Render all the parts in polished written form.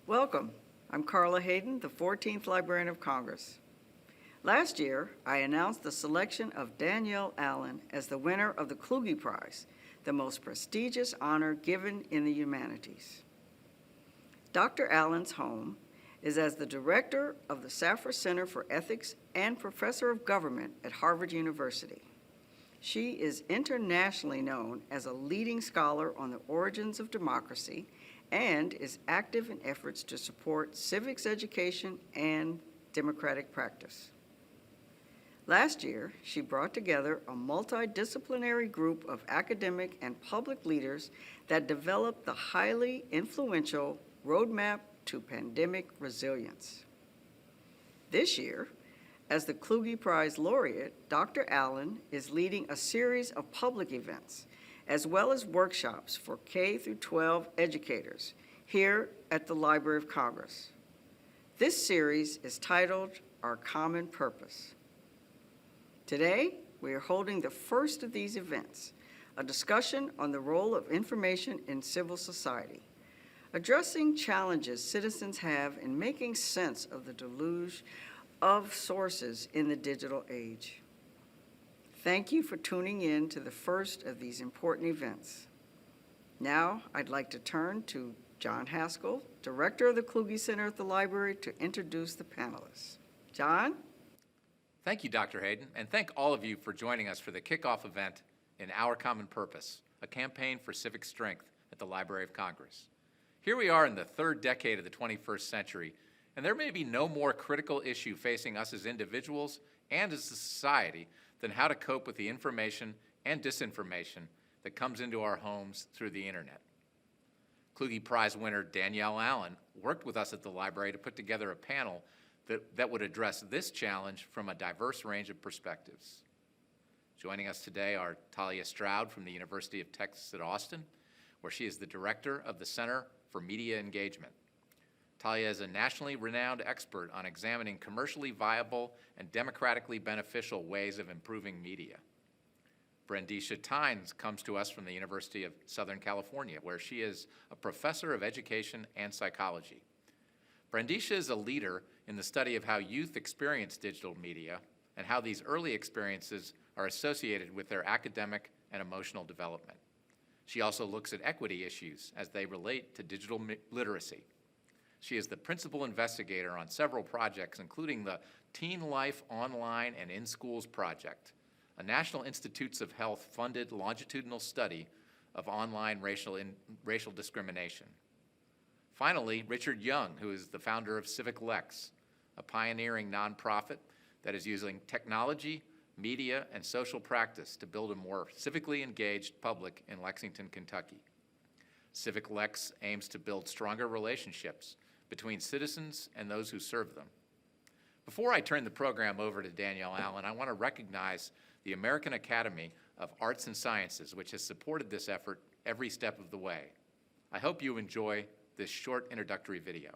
Welcome. I'm Carla Hayden, the 14th Librarian of Congress. Last year, I announced the selection of Danielle Allen as the winner of the Kluge Prize, the most prestigious honor given in the humanities. Dr. Allen's home is as the director of the Safra Center for Ethics and professor of government at Harvard University. She is internationally known as a leading scholar on the origins of democracy and is active in efforts to support civics education and democratic practice. Last year, she brought together a multidisciplinary group of academic and public leaders that developed the highly influential Roadmap to Pandemic Resilience. This year, as the Kluge Prize laureate, Dr. Allen is leading a series of public events, as well as workshops for K-12 educators here at the Library of Congress. This series is titled Our Common Purpose. Today, we are holding the first of these events, a discussion on the role of information in civil society, addressing challenges citizens have in making sense of the deluge of sources in the digital age. Thank you for tuning in to the first of these important events. Now, I'd like to turn to John Haskell, Director of the Kluge Center at the Library, to introduce the panelists. John? Thank you, Dr. Hayden, and thank all of you for joining us for the kickoff event in Our Common Purpose, a campaign for civic strength at the Library of Congress. Here we are in the third decade of the 21st century, and there may be no more critical issue facing us as individuals and as a society than how to cope with the information and disinformation that comes into our homes through the internet. Kluge Prize winner Danielle Allen worked with us at the library to put together a panel that would address this challenge from a diverse range of perspectives. Joining us today are Talia Stroud from the University of Texas at Austin, where she is the director of the Center for Media Engagement. Talia is a nationally renowned expert on examining commercially viable and democratically beneficial ways of improving media. Brendesha Tynes comes to us from the University of Southern California, where she is a professor of education and psychology. Brendesha is a leader in the study of how youth experience digital media and how these early experiences are associated with their academic and emotional development. She also looks at equity issues as they relate to digital literacy. She is the principal investigator on several projects, including the Teen Life Online and in Schools Project, a National Institutes of Health funded longitudinal study of online racial discrimination. Finally, Richard Young, who is the founder of CivicLex, a pioneering nonprofit that is using technology, media, and social practice to build a more civically engaged public in Lexington, Kentucky. CivicLex aims to build stronger relationships between citizens and those who serve them. Before I turn the program over to Danielle Allen, I want to recognize the American Academy of Arts and Sciences, which has supported this effort every step of the way. I hope you enjoy this short introductory video.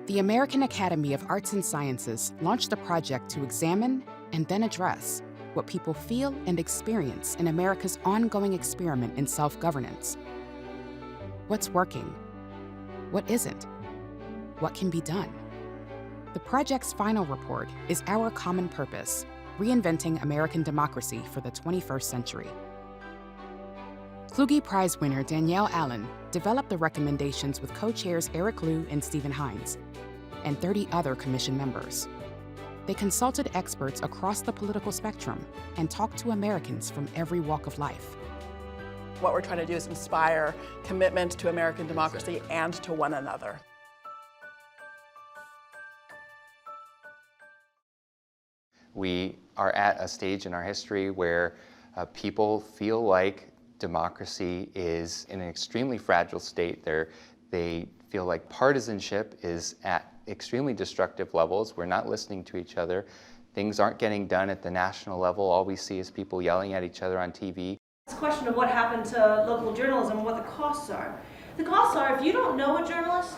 The American Academy of Arts and Sciences launched a project to examine and then address what people feel and experience in America's ongoing experiment in self-governance. What's working? What isn't? What can be done? The project's final report is Our Common Purpose, Reinventing American Democracy for the 21st Century. Kluge Prize winner Danielle Allen developed the recommendations with co-chairs Eric Liu and Stephen Hines, and 30 other commission members. They consulted experts across the political spectrum and talked to Americans from every walk of life. What we're trying to do is inspire commitment to American democracy and to one another. We are at a stage in our history where people feel like democracy is in an extremely fragile state. They feel like partisanship is at extremely destructive levels. We're not listening to each other. Things aren't getting done at the national level. All we see is people yelling at each other on TV. It's a question of what happened to local journalism and what the costs are. The costs are, if you don't know a journalist,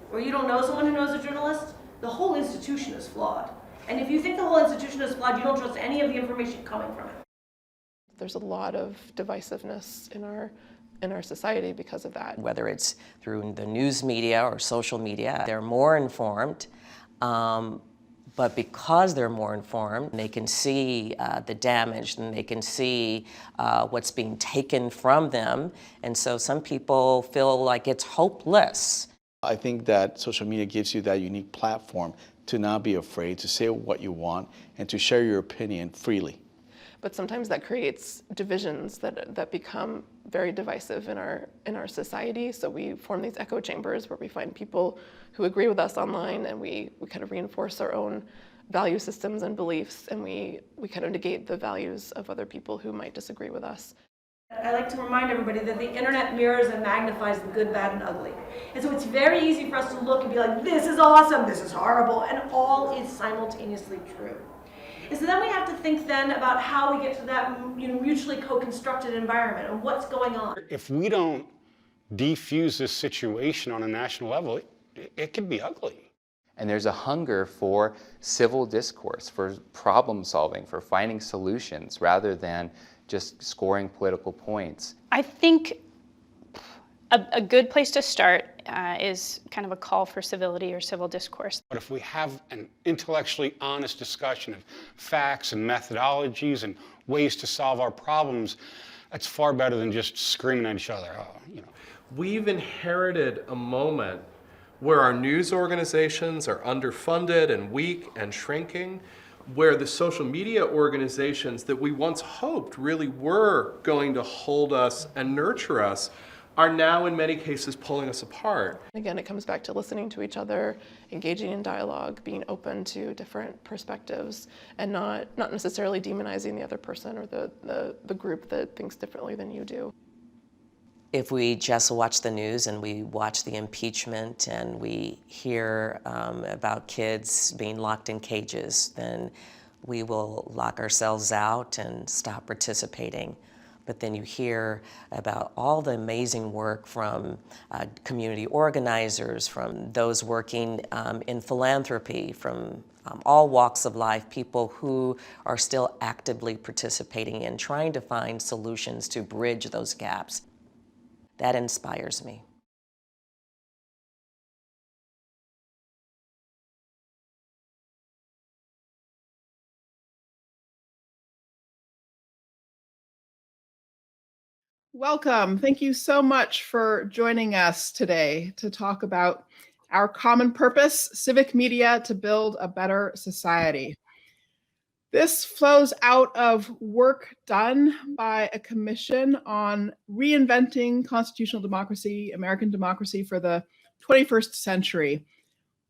or you don't know someone who knows a journalist, the whole institution is flawed. And if you think the whole institution is flawed, you don't trust any of the information coming from it. There's a lot of divisiveness in our society because of that. Whether it's through the news media or social media, they're more informed. But because they're more informed, they can see the damage and they can see what's being taken from them. And so some people feel like it's hopeless. I think that social media gives you that unique platform to not be afraid to say what you want and to share your opinion freely. But sometimes that creates divisions that become very divisive in our society. So we form these echo chambers where we find people who agree with us online, and we kind of reinforce our own value systems and beliefs, and we kind of negate the values of other people who might disagree with us. I like to remind everybody that the internet mirrors and magnifies the good, bad, and ugly. And so it's very easy for us to look and be like, this is awesome, this is horrible, and all is simultaneously true. And so then we have to think then about how we get to that mutually co-constructed environment and what's going on. If we don't defuse this situation on a national level, it can be ugly. And there's a hunger for civil discourse, for problem solving, for finding solutions rather than just scoring political points. I think a good place to start is kind of a call for civility or civil discourse. But if we have an intellectually honest discussion of facts and methodologies and ways to solve our problems, that's far better than just screaming at each other. We've inherited a moment where our news organizations are underfunded and weak and shrinking, where the social media organizations that we once hoped really were going to hold us and nurture us are now in many cases pulling us apart. Again, it comes back to listening to each other, engaging in dialogue, being open to different perspectives, and not necessarily demonizing the other person or the group that thinks differently than you do. If we just watch the news and we watch the impeachment and we hear about kids being locked in cages, then we will lock ourselves out and stop participating. But then you hear about all the amazing work from community organizers, from those working in philanthropy, from all walks of life, people who are still actively participating in trying to find solutions to bridge those gaps. That inspires me. Welcome. Thank you so much for joining us today to talk about our common purpose, civic media to build a better society. This flows out of work done by a commission on reinventing constitutional democracy, American democracy for the 21st century.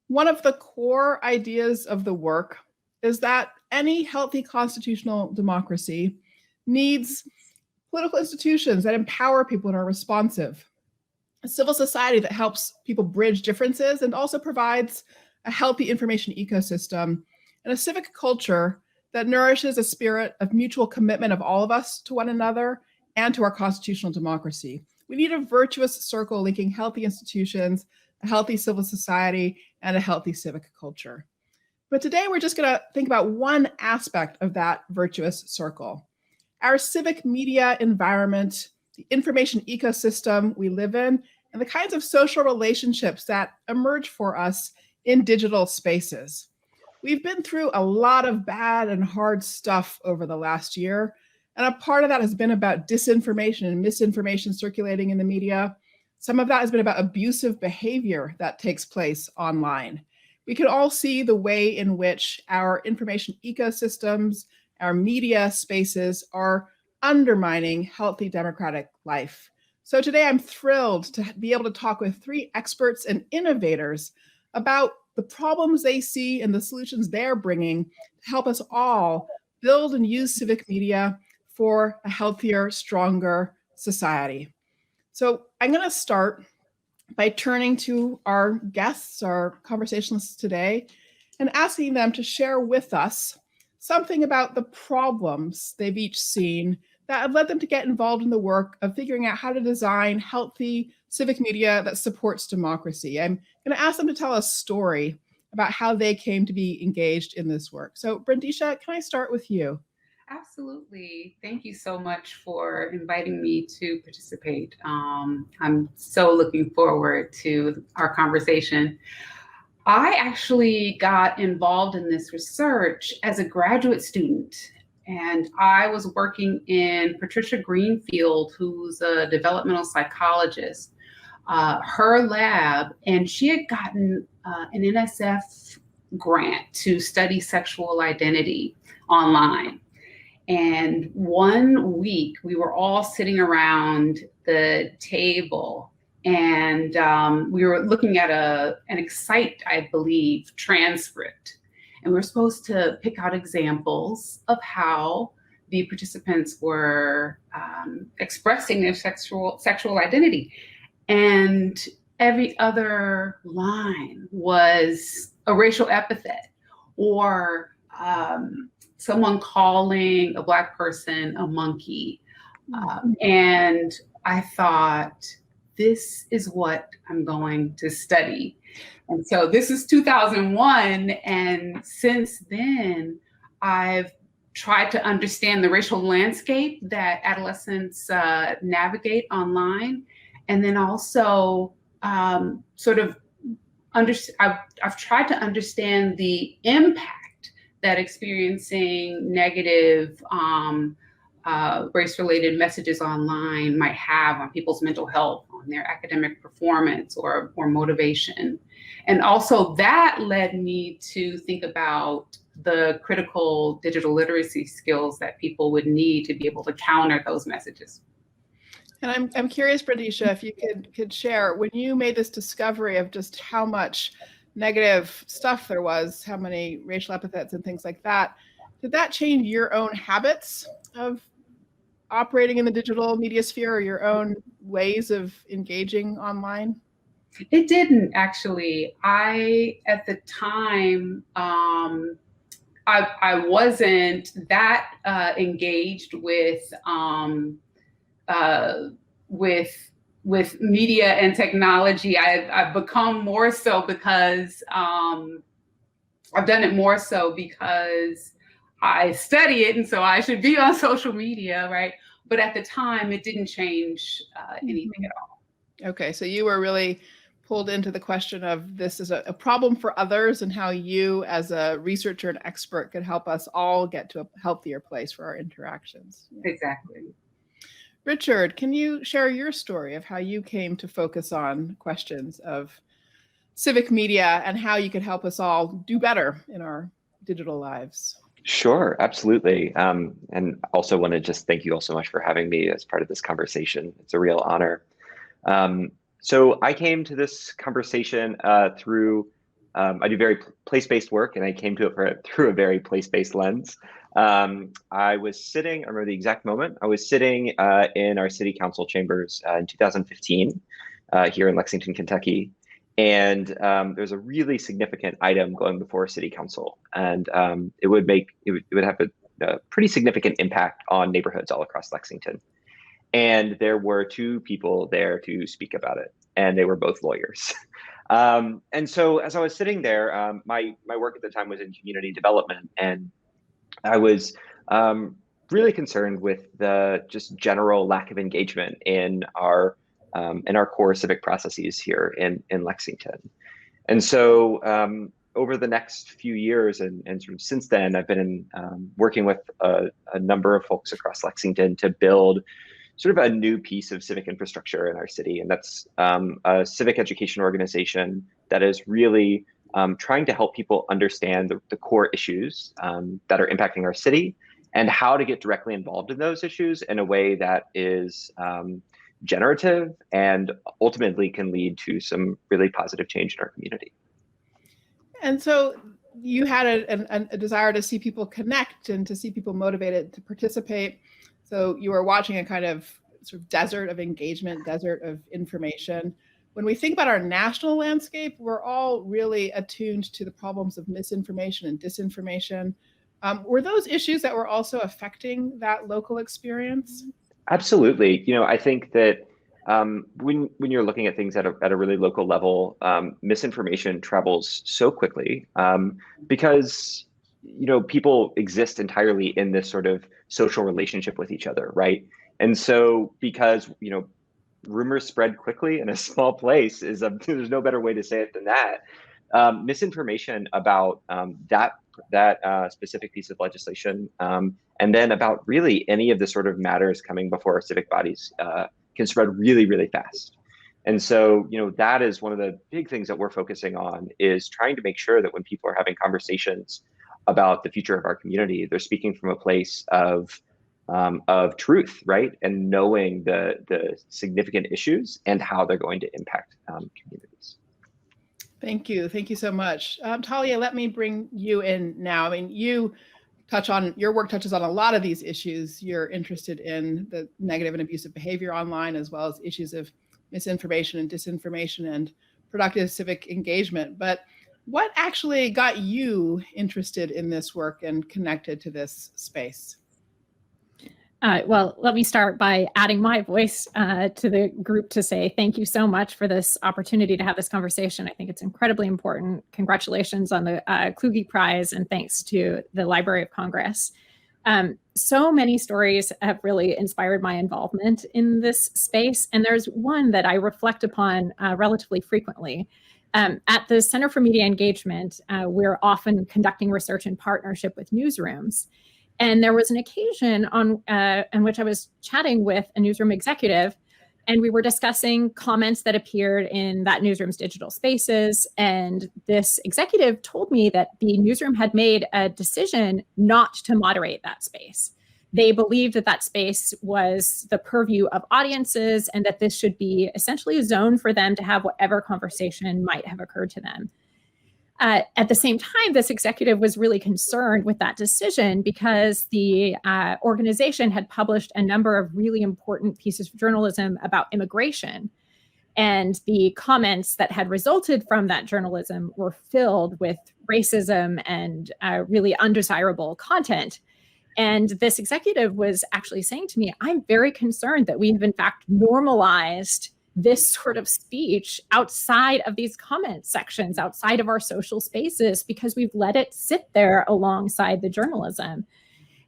One of the core ideas of the work is that any healthy constitutional democracy needs political institutions that empower people and are responsive, a civil society that helps people bridge differences and also provides a healthy information ecosystem, and a civic culture that nourishes a spirit of mutual commitment of all of us to one another and to our constitutional democracy. We need a virtuous circle linking healthy institutions, a healthy civil society, and a healthy civic culture. But today we're just going to think about one aspect of that virtuous circle: our civic media environment, the information ecosystem we live in, and the kinds of social relationships that emerge for us in digital spaces. We've been through a lot of bad and hard stuff over the last year, and a part of that has been about disinformation and misinformation circulating in the media. Some of that has been about abusive behavior that takes place online. We can all see the way in which our information ecosystems, our media spaces are undermining healthy democratic life. So today I'm thrilled to be able to talk with three experts and innovators about the problems they see and the solutions they're bringing to help us all build and use civic media for a healthier, stronger society. So I'm going to start by turning to our guests, our conversationalists today, and asking them to share with us something about the problems they've each seen that have led them to get involved in the work of figuring out how to design healthy civic media that supports democracy. I'm going to ask them to tell a story about how they came to be engaged in this work. So Brendesha, can I start with you? Absolutely. Thank you so much for inviting me to participate. I'm so looking forward to our conversation. I actually got involved in this research as a graduate student, and I was working in Patricia Greenfield, who's a developmental psychologist, her lab, and she had gotten an NSF grant to study sexual identity online. And one week we were all sitting around the table, and we were looking at an Excite, I believe, transcript. And we were supposed to pick out examples of how the participants were expressing their sexual identity. And every other line was a racial epithet, or someone calling a Black person a monkey. And I thought, this is what I'm going to study. And so this is 2001. And since then, I've tried to understand the racial landscape that adolescents navigate online. And then also I've tried to understand the impact that experiencing negative race-related messages online might have on people's mental health, on their academic performance or motivation. And also that led me to think about the critical digital literacy skills that people would need to be able to counter those messages. And I'm curious, Brendesha, if you could share, when you made this discovery of just how much negative stuff there was, how many racial epithets and things like that, did that change your own habits of operating in the digital media sphere, or your own ways of engaging online? It didn't, actually. At the time, I wasn't that engaged with media and technology. I've become more so because I've done it more so because I study it, and so I should be on social media, right? But at the time, it didn't change anything at all. Okay, so you were really pulled into the question of this is a problem for others, and how you as a researcher and expert could help us all get to a healthier place for our interactions. Exactly. Richard, can you share your story of how you came to focus on questions of civic media and how you could help us all do better in our digital lives? Sure, absolutely. And also want to just thank you all so much for having me as part of this conversation. It's a real honor. So I came to this conversation through, I do very place-based work, and I came to it through a very place-based lens. I was sitting, I remember the exact moment, I was sitting in our city council chambers in 2015 here in Lexington, Kentucky. And there's a really significant item going before city council, and it would have a pretty significant impact on neighborhoods all across Lexington. And there were two people there to speak about it, and they were both lawyers. And so as I was sitting there, my work at the time was in community development, and I was really concerned with the just general lack of engagement in our core civic processes here in Lexington. And so over the next few years and sort of since then, I've been working with a number of folks across Lexington to build sort of a new piece of civic infrastructure in our city. And that's a civic education organization that is really trying to help people understand the core issues that are impacting our city and how to get directly involved in those issues in a way that is generative and ultimately can lead to some really positive change in our community. And so you had a desire to see people connect and to see people motivated to participate. So you were watching a kind of sort of desert of engagement, desert of information. When we think about our national landscape, we're all really attuned to the problems of misinformation and disinformation. Were those issues that were also affecting that local experience? Absolutely. I think that when you're looking at things at a really local level, misinformation travels so quickly because people exist entirely in this sort of social relationship with each other, right? And so because rumors spread quickly in a small place there's no better way to say it than that. Misinformation about that specific piece of legislation, and then about really any of the sort of matters coming before our civic bodies can spread really, really fast. And so, that is one of the big things that we're focusing on, is trying to make sure that when people are having conversations about the future of our community, they're speaking from a place of truth, right? And knowing the significant issues and how they're going to impact communities. Thank you. Thank you so much. Talia, let me bring you in now. I mean, your work touches on a lot of these issues. You're interested in the negative and abusive behavior online, as well as issues of misinformation and disinformation and productive civic engagement. But what actually got you interested in this work and connected to this space? Well, let me start by adding my voice to the group to say thank you so much for this opportunity to have this conversation. I think it's incredibly important. Congratulations on the Kluge Prize, and thanks to the Library of Congress. So many stories have really inspired my involvement in this space, and there's one that I reflect upon relatively frequently. At the Center for Media Engagement, we're often conducting research in partnership with newsrooms. And there was an occasion in which I was chatting with a newsroom executive, and we were discussing comments that appeared in that newsroom's digital spaces. And this executive told me that the newsroom had made a decision not to moderate that space. They believed that that space was the purview of audiences, and that this should be essentially a zone for them to have whatever conversation might have occurred to them. At the same time, this executive was really concerned with that decision because the organization had published a number of really important pieces of journalism about immigration. And the comments that had resulted from that journalism were filled with racism and really undesirable content. And this executive was actually saying to me, I'm very concerned that we have in fact normalized this sort of speech outside of these comment sections, outside of our social spaces, because we've let it sit there alongside the journalism.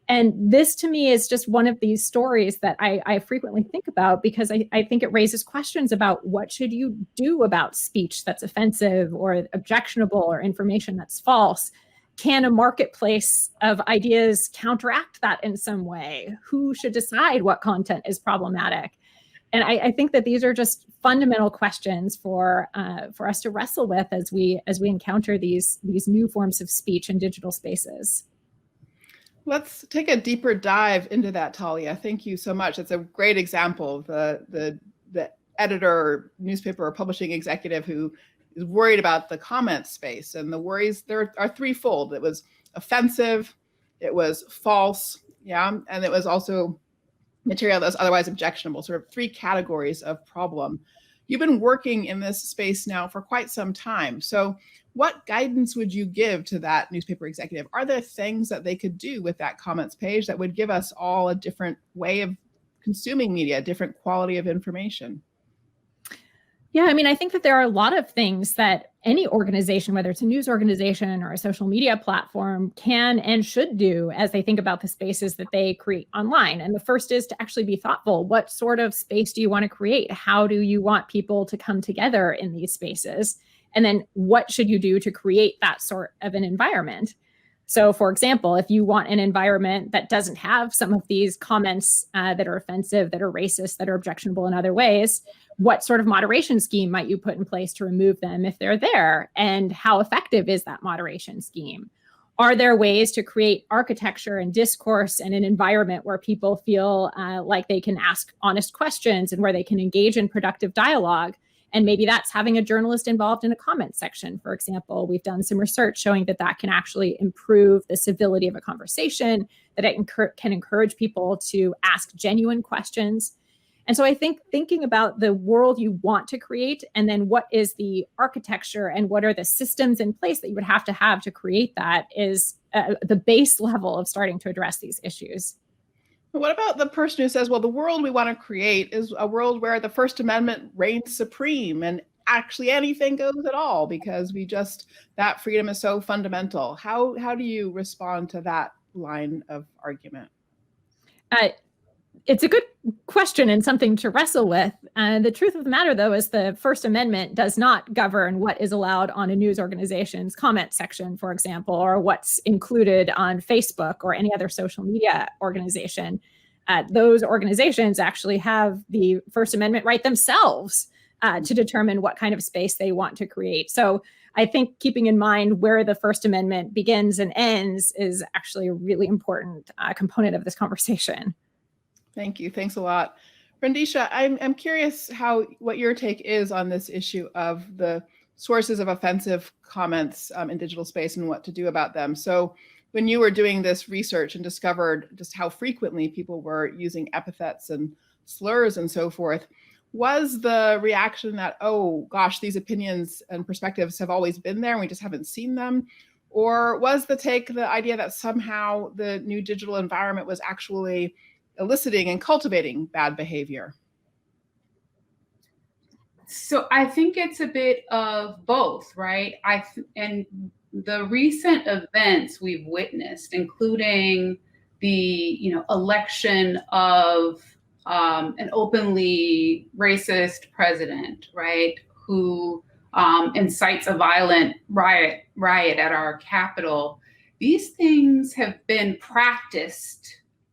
And this to me is just one of these stories that I frequently think about, because I think it raises questions about what should you do about speech that's offensive or objectionable or information that's false. Can a marketplace of ideas counteract that in some way? Who should decide what content is problematic? And I think that these are just fundamental questions for us to wrestle with as we encounter these new forms of speech in digital spaces. Let's take a deeper dive into that, Talia. Thank you so much. It's a great example. The editor, or newspaper, or publishing executive who is worried about the comment space, and the worries there are threefold. It was offensive, it was false, and it was also material that was otherwise objectionable, sort of three categories of problem. You've been working in this space now for quite some time. So what guidance would you give to that newspaper executive? Are there things that they could do with that comments page that would give us all a different way of consuming media, a different quality of information? Yeah, I mean, I think that there are a lot of things that any organization, whether it's a news organization or a social media platform, can and should do as they think about the spaces that they create online. And the first is to actually be thoughtful. What sort of space do you want to create? How do you want people to come together in these spaces? And then what should you do to create that sort of an environment? So, for example, if you want an environment that doesn't have some of these comments that are offensive, that are racist, that are objectionable in other ways, what sort of moderation scheme might you put in place to remove them if they're there? And how effective is that moderation scheme? Are there ways to create architecture and discourse and an environment where people feel like they can ask honest questions and where they can engage in productive dialogue? And maybe that's having a journalist involved in a comment section, for example. We've done some research showing that that can actually improve the civility of a conversation, that it can encourage people to ask genuine questions. And so I think thinking about the world you want to create, and then what is the architecture and what are the systems in place that you would have to create that, is the base level of starting to address these issues. What about the person who says, well, the world we want to create is a world where the First Amendment reigns supreme and actually anything goes at all because that freedom is so fundamental. How do you respond to that line of argument? It's a good question and something to wrestle with. The truth of the matter, though, is the First Amendment does not govern what is allowed on a news organization's comment section, for example, or what's included on Facebook or any other social media organization. Those organizations actually have the First Amendment right themselves to determine what kind of space they want to create. So I think keeping in mind where the First Amendment begins and ends is actually a really important component of this conversation. Thank you. Thanks a lot. Brendesha, I'm curious what your take is on this issue of the sources of offensive comments in digital space and what to do about them. So when you were doing this research and discovered just how frequently people were using epithets and slurs and so forth, was the reaction that, oh gosh, these opinions and perspectives have always been there and we just haven't seen them? Or was the idea that somehow the new digital environment was actually eliciting and cultivating bad behavior? So I think it's a bit of both, right? And the recent events we've witnessed, including the election of an openly racist president, right, who incites a violent riot at our Capitol. These things have been practiced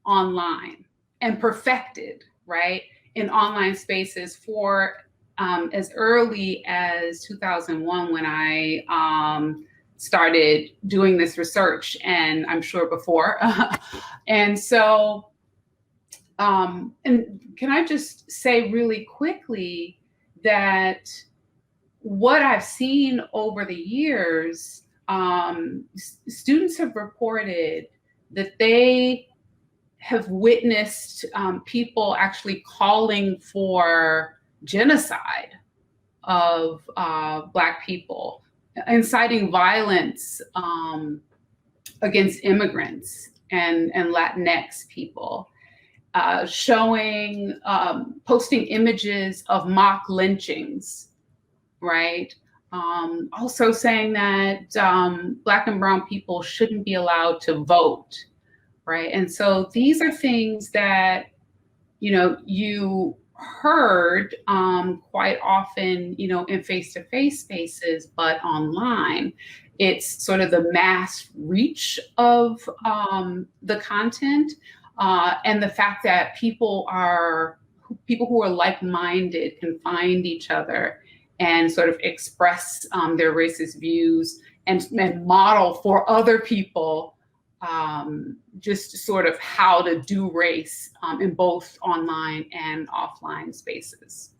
online and perfected, right, in online spaces for as early as 2001 when I started doing this research, and I'm sure before. And so, and can I just say really quickly that what I've seen over the years, students have reported that they have witnessed people actually calling for genocide of Black people, inciting violence against immigrants and Latinx people, posting images of mock lynchings, right? Also saying that Black and brown people shouldn't be allowed to vote, right? And so these are things that, you heard quite often, in face-to-face spaces, but online, it's sort of the mass reach of the content and the fact that people who are like-minded can find each other and sort of express their racist views and model for other people just sort of how to do race in both online and offline spaces.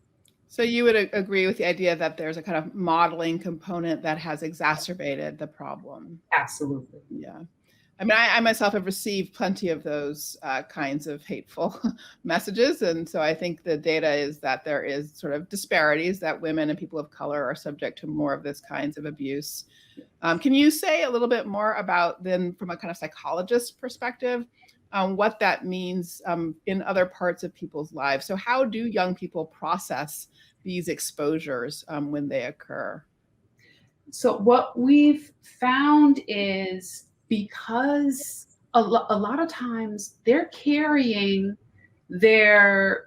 So you would agree with the idea that there's a kind of modeling component that has exacerbated the problem? Absolutely. Yeah. I mean, I myself have received plenty of those kinds of hateful messages. And so I think the data is that there is sort of disparities, that women and people of color are subject to more of this kinds of abuse. Can you say a little bit more about then from a kind of psychologist perspective, what that means in other parts of people's lives? So how do young people process these exposures when they occur? So what we've found is because a lot of times they're carrying their,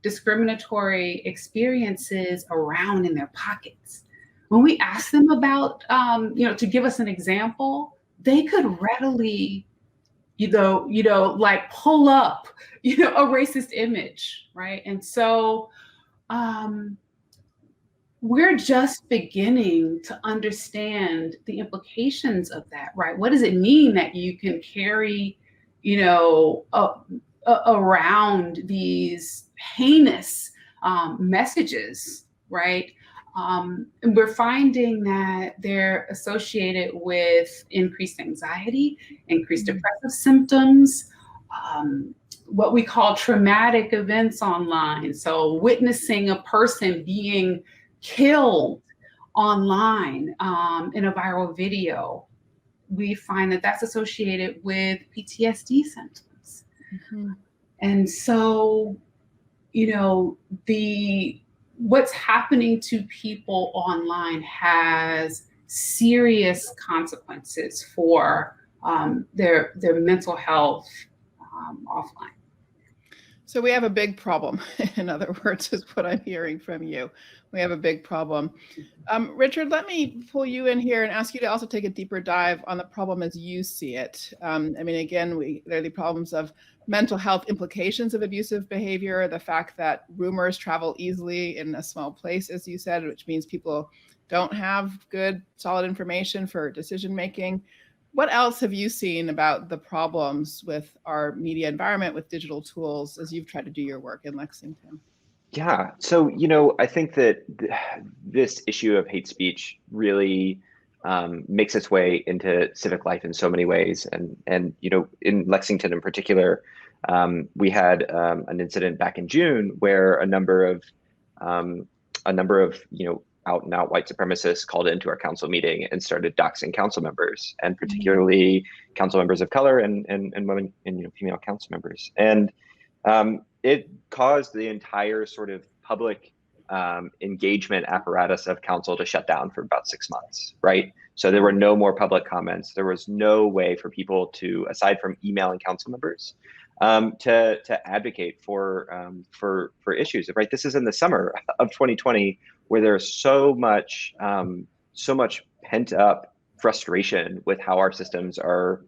discriminatory experiences around in their pockets. When we ask them about, to give us an example, they could readily, like pull up, a racist image, right? And so we're just beginning to understand the implications of that, right? What does it mean that you can carry, around these heinous messages, right? And we're finding that they're associated with increased anxiety, increased depressive symptoms, what we call traumatic events online. So witnessing a person being killed online in a viral video, we find that that's associated with PTSD symptoms. And so, what's happening to people online has serious consequences for their mental health offline. So we have a big problem, in other words, is what I'm hearing from you. We have a big problem. Richard, let me pull you in here and ask you to also take a deeper dive on the problem as you see it. Again, there are the problems of mental health implications of abusive behavior, the fact that rumors travel easily in a small place, as you said, which means people don't have good, solid information for decision making. What else have you seen about the problems with our media environment, with digital tools, as you've tried to do your work in Lexington? Yeah, so, I think that this issue of hate speech really makes its way into civic life in so many ways. And in Lexington in particular, we had an incident back in June where a number of out and out white supremacists called into our council meeting and started doxing council members, and particularly council members of color and women and female council members. And it caused the entire sort of public engagement apparatus of council to shut down for about 6 months, right? So there were no more public comments. There was no way for people to, aside from emailing council members, to advocate for issues, right? This is in the summer of 2020, where there's so much pent up frustration with how our systems are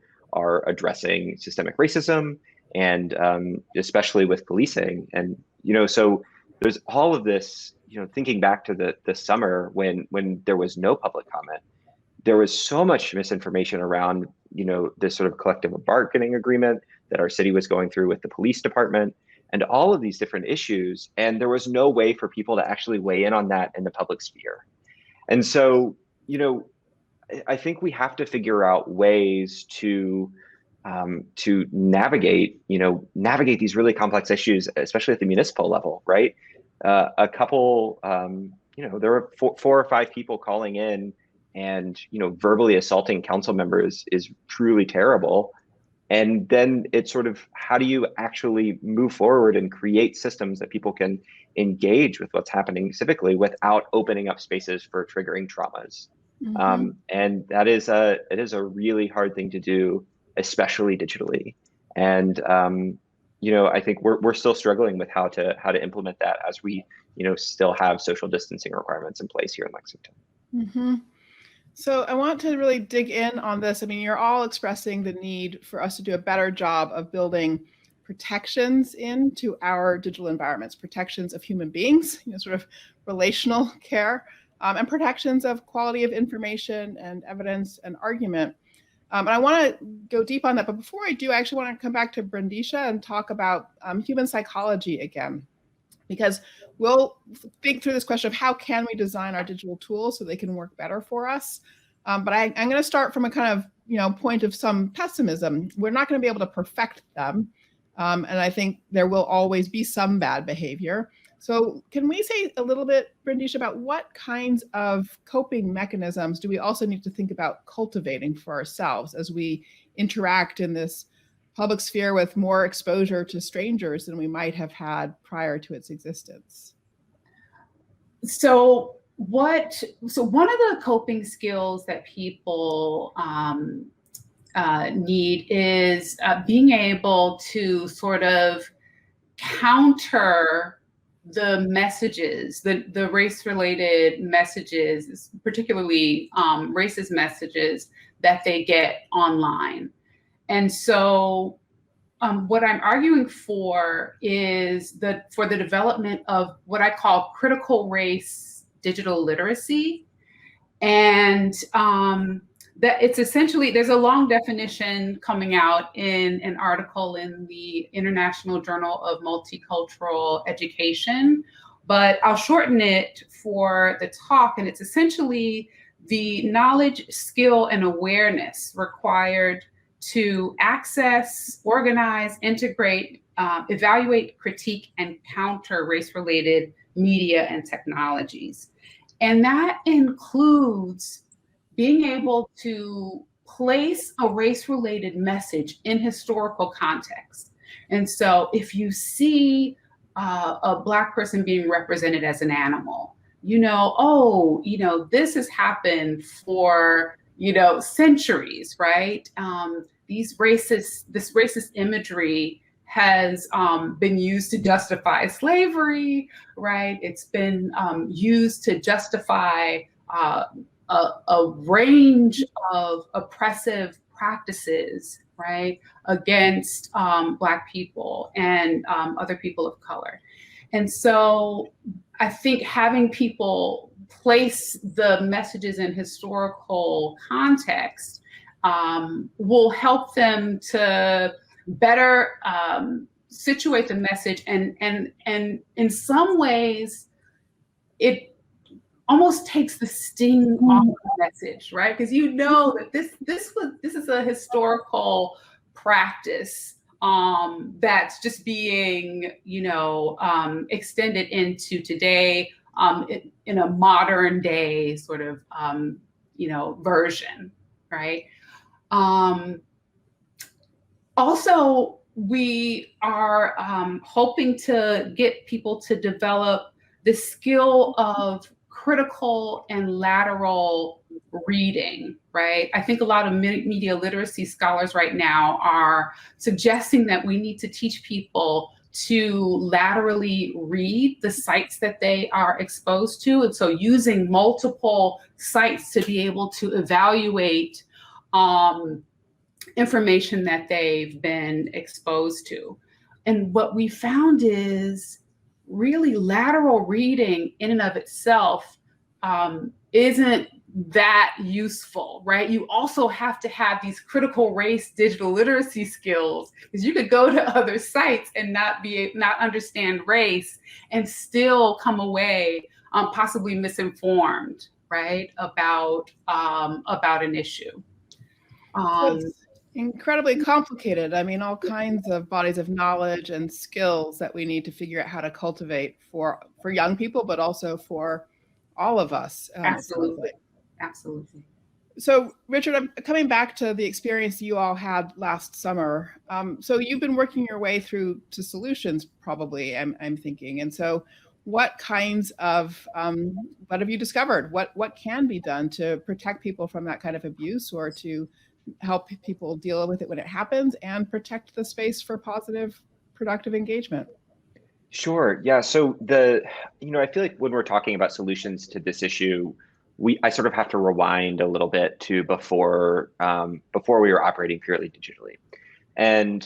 addressing systemic racism, and especially with policing. And so there's all of this, thinking back to the summer when there was no public comment, there was so much misinformation around this sort of collective bargaining agreement that our city was going through with the police department, and all of these different issues. And there was no way for people to actually weigh in on that in the public sphere. And so, I think we have to figure out ways to navigate these really complex issues, especially at the municipal level, right? There were four or five people calling in and verbally assaulting council members is truly terrible. And then it's sort of, how do you actually move forward and create systems that people can engage with what's happening civically without opening up spaces for triggering traumas? And it is a really hard thing to do, especially digitally. And I think we're still struggling with how to implement that as we still have social distancing requirements in place here in Lexington. So I want to really dig in on this. You're all expressing the need for us to do a better job of building protections into our digital environments, protections of human beings, sort of relational care, and protections of quality of information and evidence and argument. And I want to go deep on that. But before I do, I actually want to come back to Brendesha and talk about human psychology again, because we'll think through this question of how can we design our digital tools so they can work better for us. But I'm going to start from a kind of point of some pessimism. We're not going to be able to perfect them. And I think there will always be some bad behavior. So can we say a little bit, Brendesha, about what kinds of coping mechanisms do we also need to think about cultivating for ourselves as we interact in this public sphere with more exposure to strangers than we might have had prior to its existence? So one of the coping skills that people need is being able to sort of counter the messages, the race-related messages, particularly racist messages that they get online. And so what I'm arguing for is for the development of what I call critical race digital literacy. And that it's essentially, there's a long definition coming out in an article in the International Journal of Multicultural Education, but I'll shorten it for the talk. And it's essentially the knowledge, skill, and awareness required to access, organize, integrate, evaluate, critique, and counter race-related media and technologies. And that includes being able to place a race-related message in historical context. And so if you see a Black person being represented as an animal, this has happened for, centuries, right? This racist imagery has been used to justify slavery, right? It's been used to justify a range of oppressive practices, right, against Black people and other people of color. And so I think having people place the messages in historical context will help them to better situate the message, and in some ways it almost takes the sting off the message, right? Because that this is a historical practice that's just being extended into today in a modern day sort of version, right? Also, we are hoping to get people to develop the skill of critical and lateral reading, right? I think a lot of media literacy scholars right now are suggesting that we need to teach people to laterally read the sites that they are exposed to. And so using multiple sites to be able to evaluate information that they've been exposed to. And what we found is really lateral reading in and of itself isn't that useful, right? You also have to have these critical race digital literacy skills, because you could go to other sites and not understand race and still come away possibly misinformed, right, about an issue. It's incredibly complicated. I mean, all kinds of bodies of knowledge and skills that we need to figure out how to cultivate for young people, but also for all of us. Absolutely. Absolutely. So, Richard, I'm coming back to the experience you all had last summer. So you've been working your way through to solutions, probably, I'm thinking. And so what kinds of, what have you discovered? What can be done to protect people from that kind of abuse, or to help people deal with it when it happens and protect the space for positive, productive engagement? Sure. Yeah. So I feel like when we're talking about solutions to this issue, I sort of have to rewind a little bit to before we were operating purely digitally. And,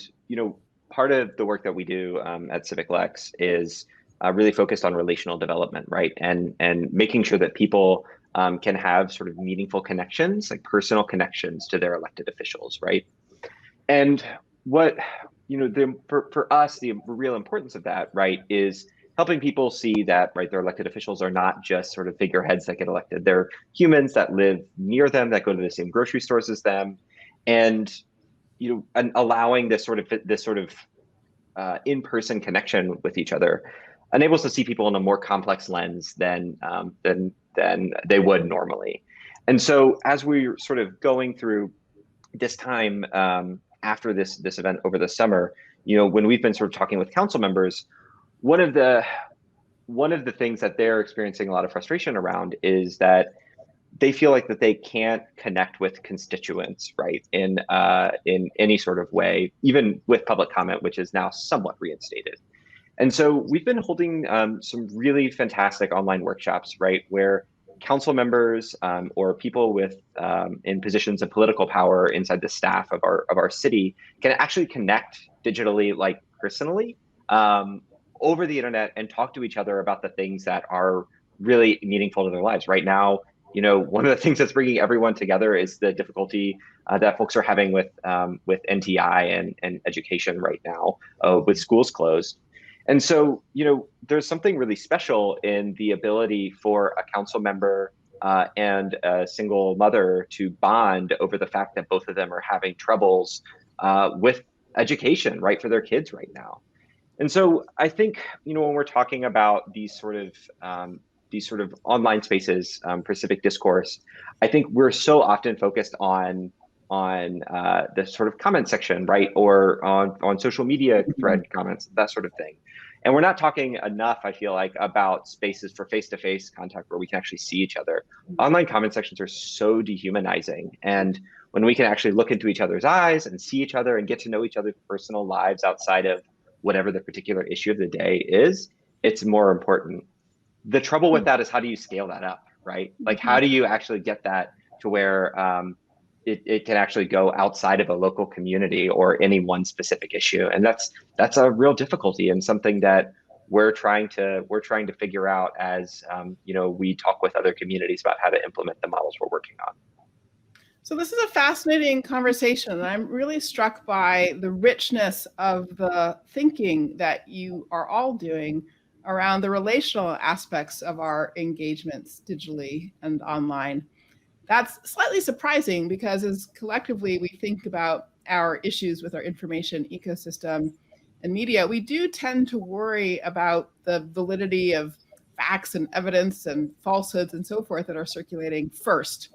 part of the work that we do at CivicLex is really focused on relational development, right? And making sure that people can have sort of meaningful connections, like personal connections to their elected officials, right? And what, for us, the real importance of that, right, is helping people see that, right, their elected officials are not just sort of figureheads that get elected. They're humans that live near them, that go to the same grocery stores as them, and and allowing this sort of in-person connection with each other enables to see people in a more complex lens than they would normally. And so, as we're sort of going through this time after this event over the summer, when we've been sort of talking with council members, one of the things that they're experiencing a lot of frustration around is that they feel like that they can't connect with constituents, right, in any sort of way, even with public comment, which is now somewhat reinstated. And so we've been holding some really fantastic online workshops, right, where council members or people with in positions of political power inside the staff of our city can actually connect digitally, like personally, over the internet, and talk to each other about the things that are really meaningful to their lives. Right now, one of the things that's bringing everyone together is the difficulty that folks are having with NTI and education right now, with schools closed. And so, there's something really special in the ability for a council member and a single mother to bond over the fact that both of them are having troubles with education, right, for their kids right now. And so I think, when we're talking about these sort of online spaces for civic discourse, I think we're so often focused on on the sort of comment section, right? Or on social media thread comments, that sort of thing. And we're not talking enough, I feel like, about spaces for face-to-face contact where we can actually see each other. Online comment sections are so dehumanizing. And when we can actually look into each other's eyes and see each other and get to know each other's personal lives outside of whatever the particular issue of the day is, it's more important. The trouble with that is, how do you scale that up, right? Like, how do you actually get that to where it can actually go outside of a local community or any one specific issue? And that's a real difficulty, and something that we're trying to figure out as we talk with other communities about how to implement the models we're working on. So this is a fascinating conversation, and I'm really struck by the richness of the thinking that you are all doing around the relational aspects of our engagements digitally and online. That's slightly surprising, because as collectively we think about our issues with our information ecosystem and media, we do tend to worry about the validity of facts and evidence and falsehoods and so forth that are circulating first.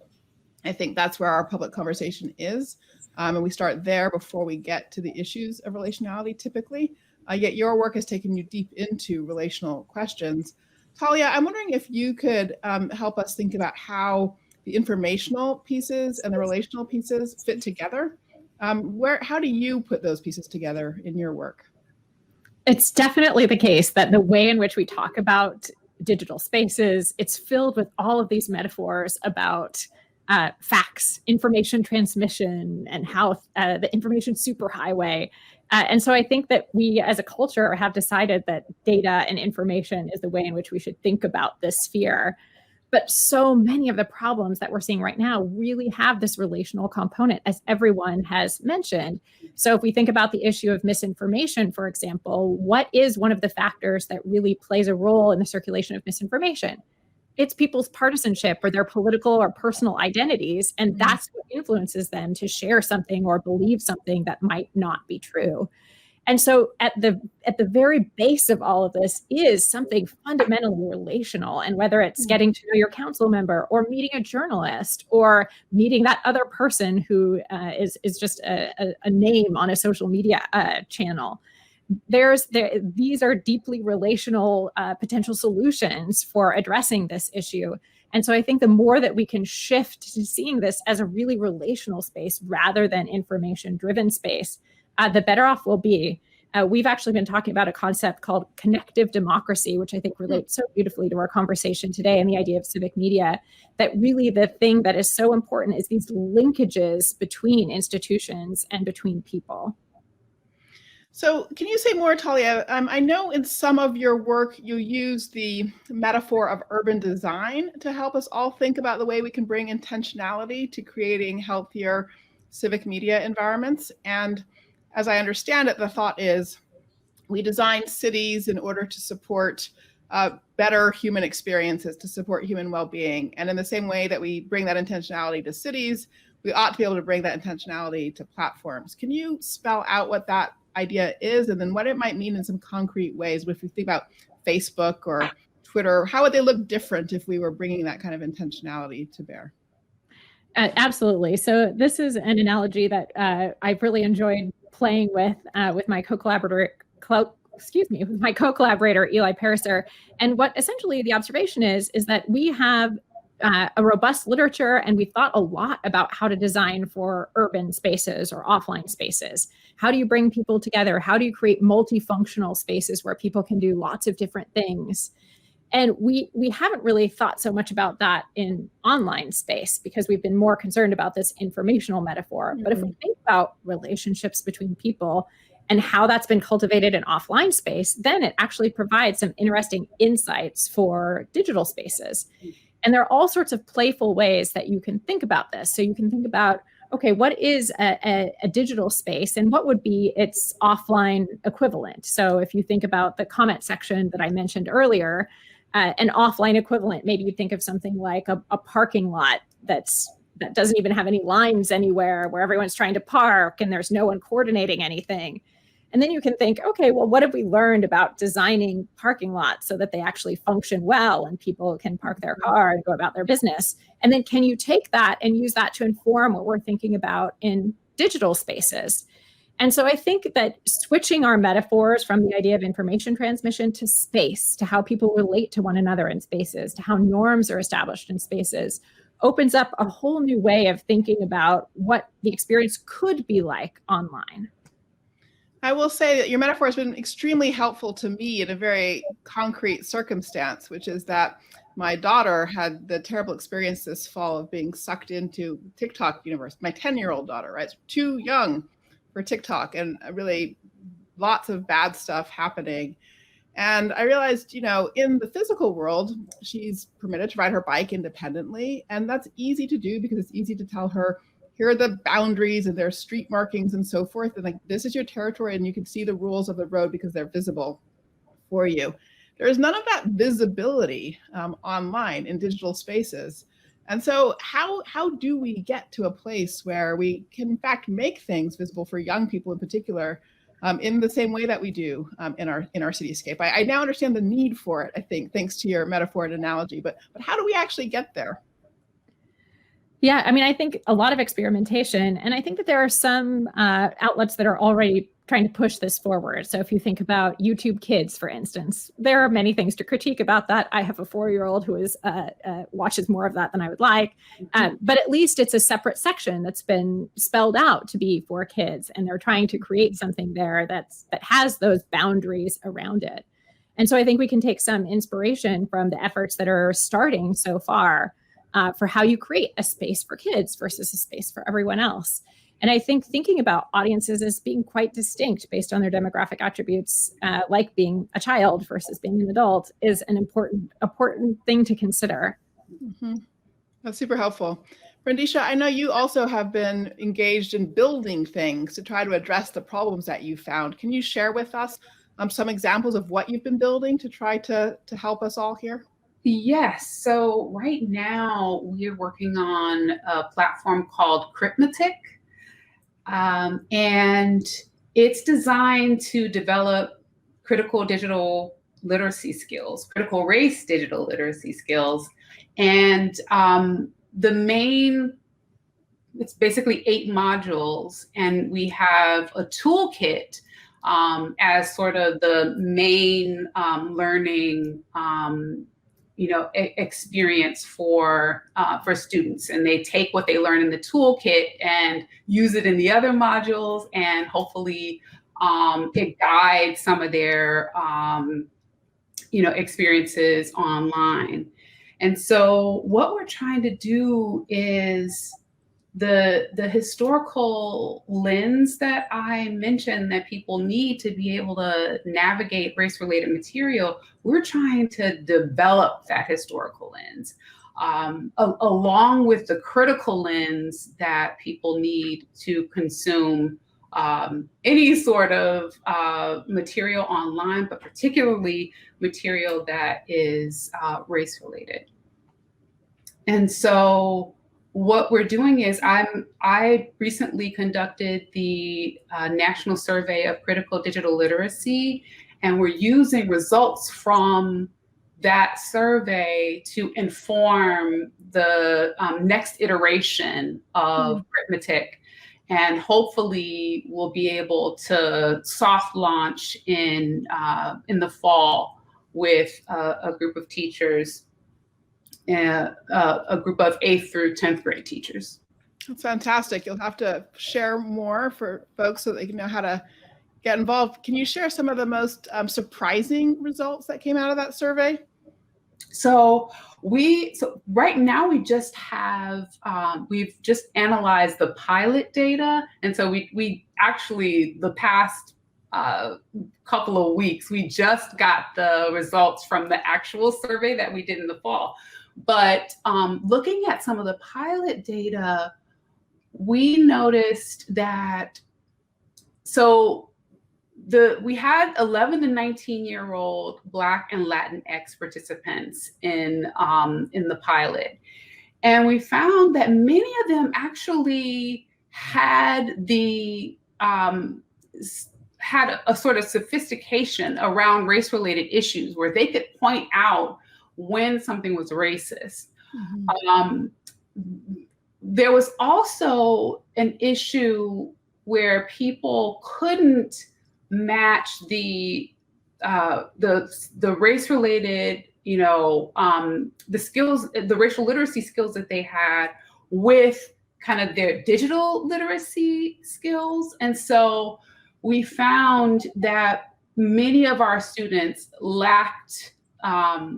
I think that's where our public conversation is. And we start there before we get to the issues of relationality typically. Yet your work has taken you deep into relational questions. Talia, I'm wondering if you could help us think about how the informational pieces and the relational pieces fit together. How do you put those pieces together in your work? It's definitely the case that the way in which we talk about digital spaces, it's filled with all of these metaphors about facts, information transmission, and how the information superhighway. And so I think that we as a culture have decided that data and information is the way in which we should think about this sphere. But so many of the problems that we're seeing right now really have this relational component, as everyone has mentioned. So if we think about the issue of misinformation, for example, what is one of the factors that really plays a role in the circulation of misinformation? It's people's partisanship or their political or personal identities, and that's what influences them to share something or believe something that might not be true. And so at the very base of all of this is something fundamentally relational. And whether it's getting to know your council member or meeting a journalist or meeting that other person who is just a name on a social media channel, these are deeply relational potential solutions for addressing this issue. And so I think the more that we can shift to seeing this as a really relational space rather than information-driven space, the better off we'll be. We've actually been talking about a concept called Connective Democracy, which I think relates so beautifully to our conversation today and the idea of civic media, that really the thing that is so important is these linkages between institutions and between people. So can you say more, Talia? I know in some of your work you use the metaphor of urban design to help us all think about the way we can bring intentionality to creating healthier civic media environments. And as I understand it, the thought is we design cities in order to support better human experiences, to support human well-being. And in the same way that we bring that intentionality to cities, we ought to be able to bring that intentionality to platforms. Can you spell out what that idea is, and then what it might mean in some concrete ways? If we think about Facebook or Twitter, how would they look different if we were bringing that kind of intentionality to bear? Absolutely. So this is an analogy that I've really enjoyed playing with my co-collaborator, Eli Pariser. And what essentially the observation is that we have a robust literature, and we've thought a lot about how to design for urban spaces or offline spaces. How do you bring people together? How do you create multifunctional spaces where people can do lots of different things? And we haven't really thought so much about that in online space because we've been more concerned about this informational metaphor. Mm-hmm. But if we think about relationships between people and how that's been cultivated in offline space, then it actually provides some interesting insights for digital spaces. And there are all sorts of playful ways that you can think about this. So you can think about, okay, what is a digital space and what would be its offline equivalent? So if you think about the comment section that I mentioned earlier, an offline equivalent, maybe you think of something like a parking lot that doesn't even have any lines anywhere, where everyone's trying to park and there's no one coordinating anything. And then you can think, okay, well, what have we learned about designing parking lots so that they actually function well and people can park their car and go about their business? And then can you take that and use that to inform what we're thinking about in digital spaces? And so I think that switching our metaphors from the idea of information transmission to space, to how people relate to one another in spaces, to how norms are established in spaces, opens up a whole new way of thinking about what the experience could be like online. I will say that your metaphor has been extremely helpful to me in a very concrete circumstance, which is that my daughter had the terrible experience this fall of being sucked into TikTok universe. My 10-year-old daughter, right? Too young for TikTok, and really lots of bad stuff happening. And I realized, in the physical world, she's permitted to ride her bike independently. And that's easy to do because it's easy to tell her, here are the boundaries and there are street markings and so forth. And like, this is your territory and you can see the rules of the road because they're visible for you. There's none of that visibility online in digital spaces. And so how do we get to a place where we can in fact make things visible for young people in particular, in the same way that we do in our cityscape? I now understand the need for it, I think, thanks to your metaphor and analogy, but how do we actually get there? Yeah, I mean, I think a lot of experimentation, and I think that there are some outlets that are already trying to push this forward. So if you think about YouTube Kids, for instance, there are many things to critique about that. I have a 4-year-old who watches more of that than I would like, but at least it's a separate section that's been spelled out to be for kids, and they're trying to create something there that has those boundaries around it. And so I think we can take some inspiration from the efforts that are starting so far for how you create a space for kids versus a space for everyone else. And I think thinking about audiences as being quite distinct based on their demographic attributes, like being a child versus being an adult, is an important thing to consider. Mm-hmm. That's super helpful. Brendesha, I know you also have been engaged in building things to try to address the problems that you found. Can you share with us some examples of what you've been building to try to help us all here? Yes. So right now we're working on a platform called Cryptmatic. And it's designed to develop critical digital literacy skills, critical race digital literacy skills. And it's basically 8 modules, and we have a toolkit as sort of the main learning experience for students, and they take what they learn in the toolkit and use it in the other modules, and hopefully it guides some of their experiences online. And so what we're trying to do is the historical lens that I mentioned that people need to be able to navigate race-related material, we're trying to develop that historical lens along with the critical lens that people need to consume any sort of material online, but particularly material that is race-related. And so what we're doing is I recently conducted the National Survey of Critical Digital Literacy, and we're using results from that survey to inform the next iteration of Cryptmatic. And hopefully we'll be able to soft launch in the fall with a group of teachers, a group of 8th through 10th grade teachers. That's fantastic. You'll have to share more for folks so they can know how to get involved. Can you share some of the most surprising results that came out of that survey? So right now we just have, we've just analyzed the pilot data. And so we actually, the past couple of weeks, we just got the results from the actual survey that we did in the fall. But looking at some of the pilot data, we noticed that, we had 11 to 19-year-old Black and Latinx participants in the pilot. And we found that many of them actually had had a sort of sophistication around race-related issues where they could point out when something was racist. There was also an issue where people couldn't match the race-related, the skills, the racial literacy skills that they had with kind of their digital literacy skills. And so we found that many of our students lacked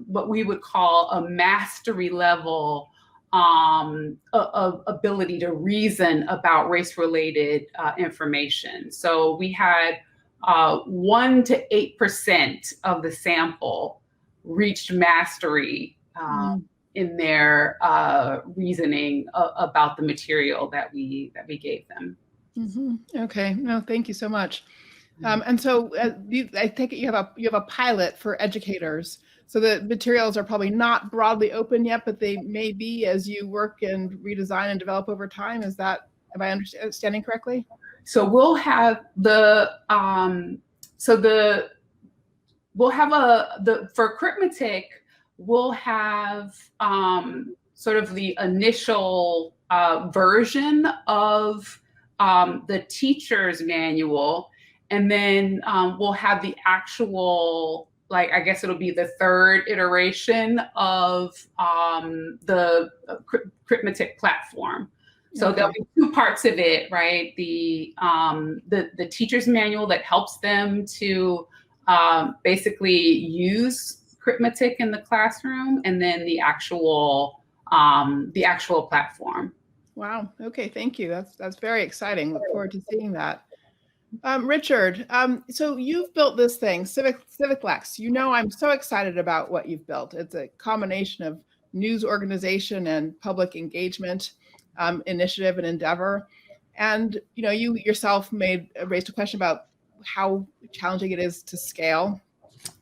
what we would call a mastery level of ability to reason about race-related information. So we had 1 to 8% of the sample reached mastery in their reasoning about the material that we gave them. Okay, no, thank you so much. And so I take it you have a pilot for educators. So the materials are probably not broadly open yet, but they may be as you work and redesign and develop over time. Am I understanding correctly? So we'll have for Critmatic, we'll have sort of the initial version of the teacher's manual, and then we'll have the actual, I guess it'll be the third iteration of the Critmatic platform. So there'll be 2 parts of it, right? The teacher's manual that helps them to basically use Critmatic in the classroom, and then the actual platform. Wow. Okay. Thank you. That's very exciting. Look forward to seeing that. Richard, so you've built this thing, CivicLex. I'm so excited about what you've built. It's a combination of news organization and public engagement initiative and endeavor. And you yourself raised a question about how challenging it is to scale.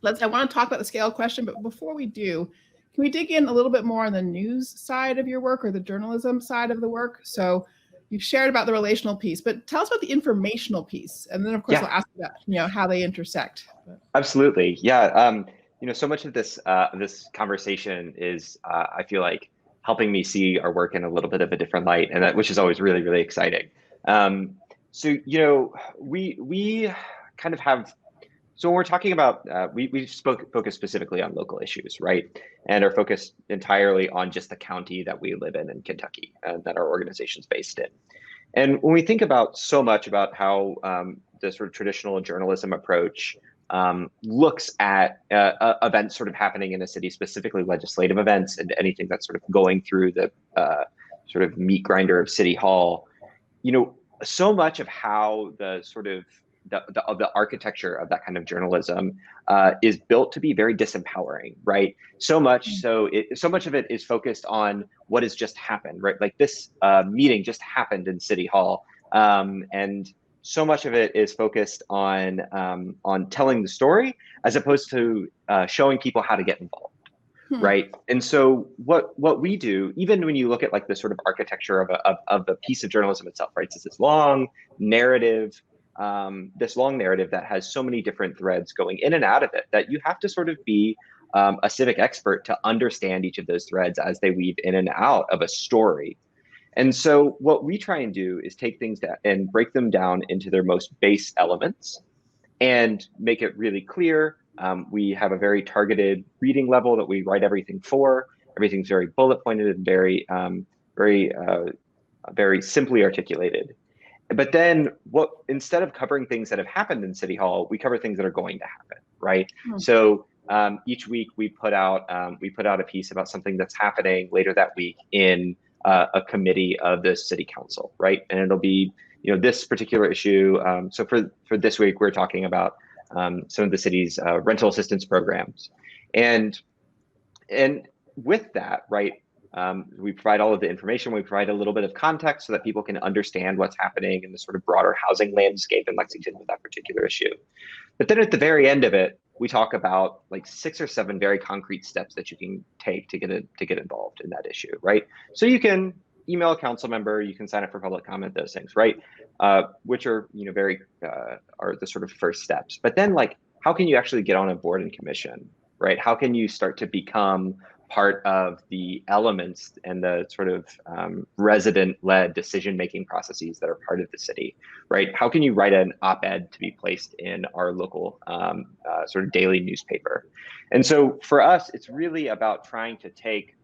I want to talk about the scale question, but before we do, can we dig in a little bit more on the news side of your work or the journalism side of the work? So you've shared about the relational piece, but tell us about the informational piece. And then of course, we'll ask about, how they intersect. Absolutely. Yeah. So much of this conversation is, I feel like, helping me see our work in a little bit of a different light, and which is always really, really exciting. We kind of have, so when we're talking about, we focus specifically on local issues, right? And are focused entirely on just the county that we live in Kentucky, that our organization's based in. And when we think about so much about how the sort of traditional journalism approach looks at events sort of happening in a city, specifically legislative events and anything that's sort of going through the sort of meat grinder of City Hall, so much of how the sort of the architecture of that kind of journalism is built to be very disempowering, right? So much of it is focused on what has just happened, right? Like this meeting just happened in City Hall, and so much of it is focused on telling the story as opposed to showing people how to get involved, right? And so what we do, even when you look at like the sort of architecture of the piece of journalism itself, right? It's this long narrative. That has so many different threads going in and out of it that you have to sort of be a civic expert to understand each of those threads as they weave in and out of a story. And so what we try and do is take things and break them down into their most base elements and make it really clear. We have a very targeted reading level that we write everything for. Everything's very bullet pointed and very simply articulated. But then instead of covering things that have happened in City Hall, we cover things that are going to happen, right? So each week we put out a piece about something that's happening later that week in a committee of the city council, right? And it'll be, this particular issue. So for this week, we're talking about some of the city's rental assistance programs, and with that, right? We provide all of the information. We provide a little bit of context so that people can understand what's happening in the sort of broader housing landscape in Lexington with that particular issue. But then at the very end of it, we talk about like 6 or 7 very concrete steps that you can take to get involved in that issue, right? So you can email a council member, you can sign up for public comment, those things, right? Which are, very, are the sort of first steps. But then like, how can you actually get on a board and commission, right? How can you start to become part of the elements and the sort of resident-led decision-making processes that are part of the city, right? How can you write an op-ed to be placed in our local sort of daily newspaper? And so for us, it's really about trying to take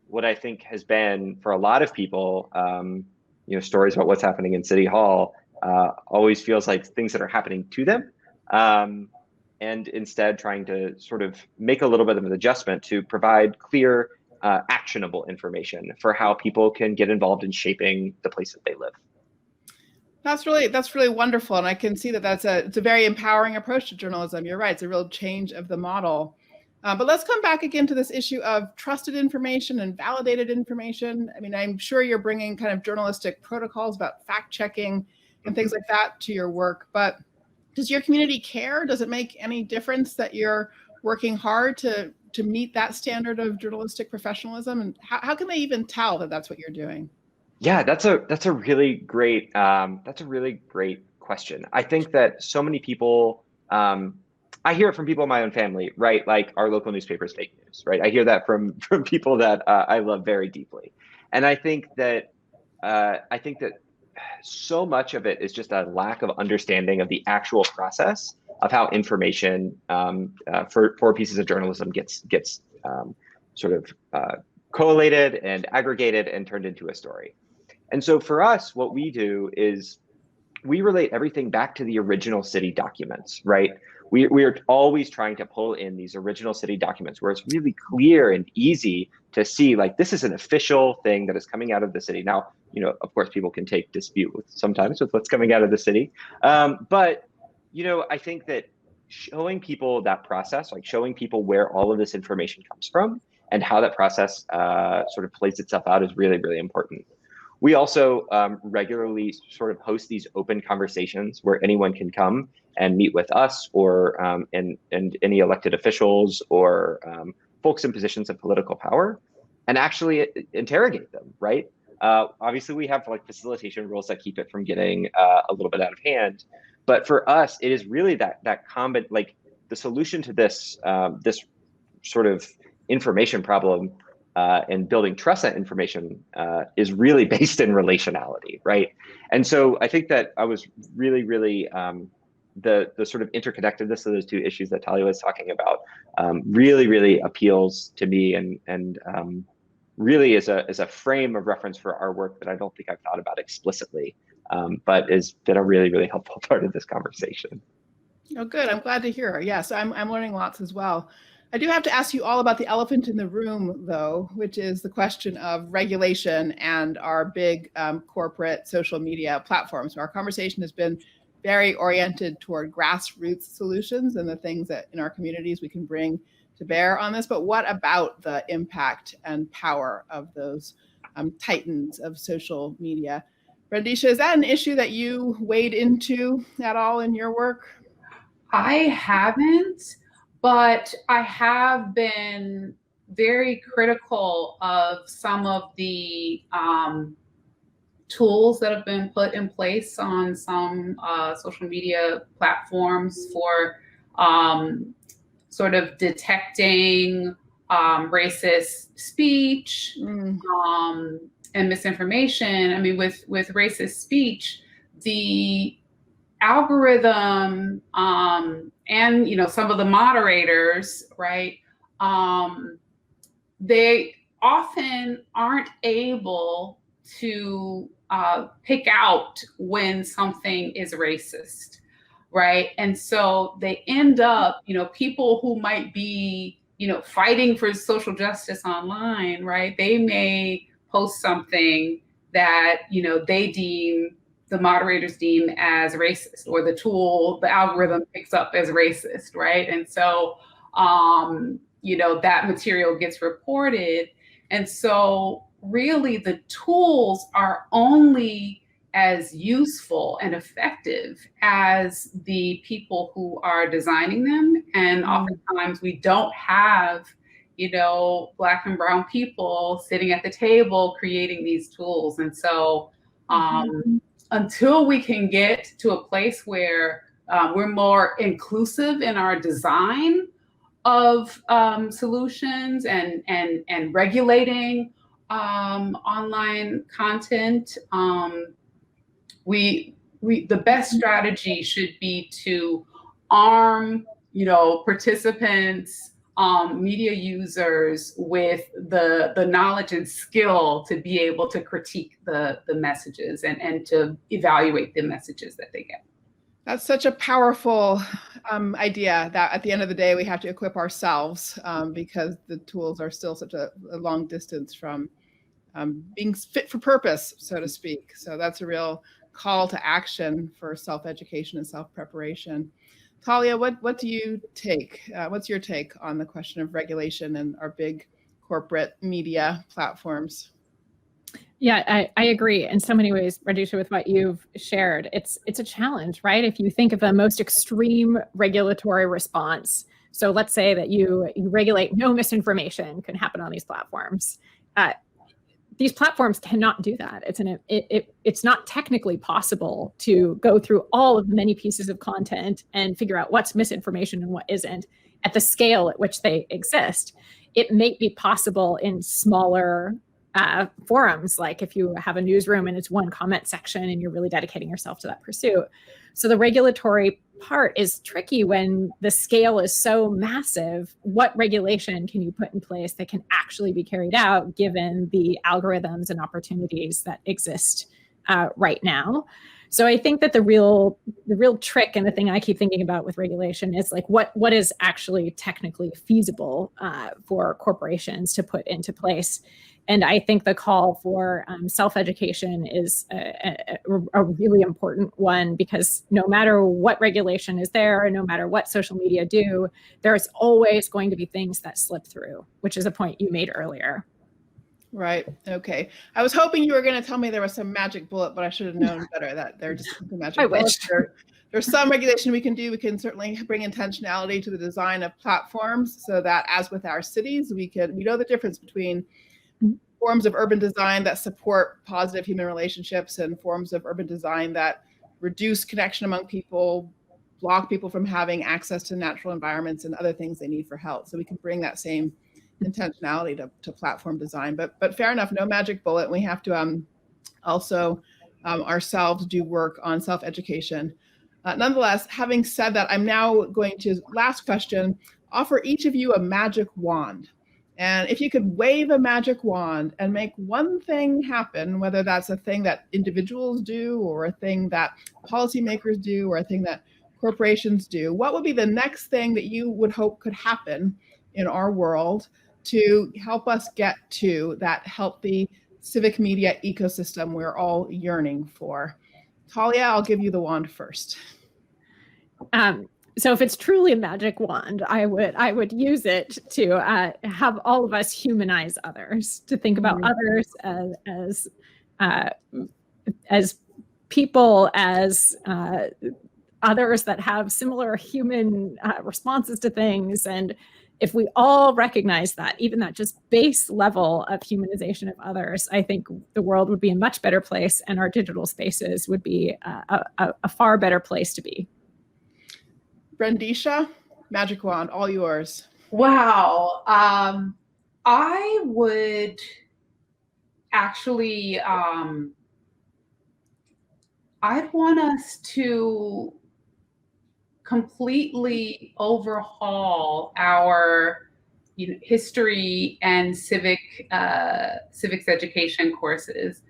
what I think has been, for a lot of people, stories about what's happening in City Hall always feels like things that are happening to them. And instead trying to sort of make a little bit of an adjustment to provide clear, actionable information for how people can get involved in shaping the place that they live. That's really wonderful, and I can see that it's a very empowering approach to journalism. You're right; it's a real change of the model. But let's come back again to this issue of trusted information and validated information. I mean, I'm sure you're bringing kind of journalistic protocols about fact checking and things like that to your work, but does your community care? Does it make any difference that you're working hard to meet that standard of journalistic professionalism? And how can they even tell that that's what you're doing? Yeah, that's a really great question. I think that so many people, I hear it from people in my own family, right? Like, our local newspaper is fake news, right? I hear that from people that I love very deeply, and I think that so much of it is just a lack of understanding of the actual process of how information for pieces of journalism gets sort of collated and aggregated and turned into a story. And so for us, what we do is we relate everything back to the original city documents, right? We are always trying to pull in these original city documents where it's really clear and easy to see, like, this is an official thing that is coming out of the city. Now, of course, people can take dispute sometimes with what's coming out of the city. But, I think that showing people that process, like showing people where all of this information comes from and how that process sort of plays itself out, is really, really important. We also regularly sort of host these open conversations where anyone can come and meet with us or and any elected officials or folks in positions of political power and actually interrogate them, right? Obviously, we have like facilitation rules that keep it from getting a little bit out of hand. But for us, it is really that like the solution to this this sort of information problem and building trust that information is really based in relationality, right? And so I think that I was really, really the sort of interconnectedness of those two issues that Talia was talking about really, really appeals to me and really is a frame of reference for our work that I don't think I've thought about explicitly, but has been a really, really helpful part of this conversation. Oh, good. I'm glad to hear. Yes, I'm learning lots as well. I do have to ask you all about the elephant in the room, though, which is the question of regulation and our big corporate social media platforms. So our conversation has been very oriented toward grassroots solutions and the things that in our communities we can bring to bear on this. But what about the impact and power of those titans of social media? Brendesha, is that an issue that you wade into at all in your work? I haven't, but I have been very critical of some of the tools that have been put in place on some social media platforms for sort of detecting racist speech and misinformation. I mean, with racist speech, the algorithm and some of the moderators, right? They often aren't able to pick out when something is racist, right? And so they end up, people who might be, fighting for social justice online, right? They may post something that, the moderators deem as racist, or the algorithm picks up as racist, right? And so, that material gets reported. And so really the tools are only as useful and effective as the people who are designing them. And oftentimes we don't have Black and brown people sitting at the table creating these tools. And so until we can get to a place where we're more inclusive in our design of solutions and regulating online content, the best strategy should be to arm, participants, media users with the knowledge and skill to be able to critique the messages and to evaluate the messages that they get. That's such a powerful idea that at the end of the day, we have to equip ourselves because the tools are still such a long distance from being fit for purpose, so to speak. So that's a real call to action for self-education and self-preparation. Talia, what do you take? What's your take on the question of regulation and our big corporate media platforms? Yeah, I agree in so many ways, Brendesha, with what you've shared. It's a challenge, right? If you think of the most extreme regulatory response, so let's say that you regulate no misinformation can happen on these platforms. These platforms cannot do that. It's not technically possible to go through all of the many pieces of content and figure out what's misinformation and what isn't at the scale at which they exist. It may be possible in smaller forums, like if you have a newsroom and it's one comment section and you're really dedicating yourself to that pursuit. So the regulatory part is tricky when the scale is so massive. What regulation can you put in place that can actually be carried out given the algorithms and opportunities that exist right now? So I think that the real trick, and the thing I keep thinking about with regulation, is like what is actually technically feasible for corporations to put into place. And I think the call for self-education is a really important one, because no matter what regulation is there, no matter what social media do, there's always going to be things that slip through, which is a point you made earlier. Right. Okay. I was hoping you were going to tell me there was some magic bullet, but I should have known better that they're just the magic bullet. There's some regulation we can do. We can certainly bring intentionality to the design of platforms so that, as with our cities, we know the difference between forms of urban design that support positive human relationships and forms of urban design that reduce connection among people, block people from having access to natural environments and other things they need for health. So we can bring that same intentionality to platform design. But fair enough, no magic bullet. We have to also ourselves do work on self-education. Nonetheless, having said that, I'm now going to, last question, offer each of you a magic wand. And if you could wave a magic wand and make one thing happen, whether that's a thing that individuals do or a thing that policymakers do or a thing that corporations do, what would be the next thing that you would hope could happen in our world to help us get to that healthy civic media ecosystem we're all yearning for? Talia, I'll give you the wand first. So if it's truly a magic wand, I would use it to have all of us humanize others, to think about others as people, as others that have similar human responses to things. And if we all recognize that, even that just base level of humanization of others, I think the world would be a much better place, and our digital spaces would be a far better place to be. Brendesha, magic wand, all yours. Wow. I would actually, I'd want us to completely overhaul our history and civics education courses.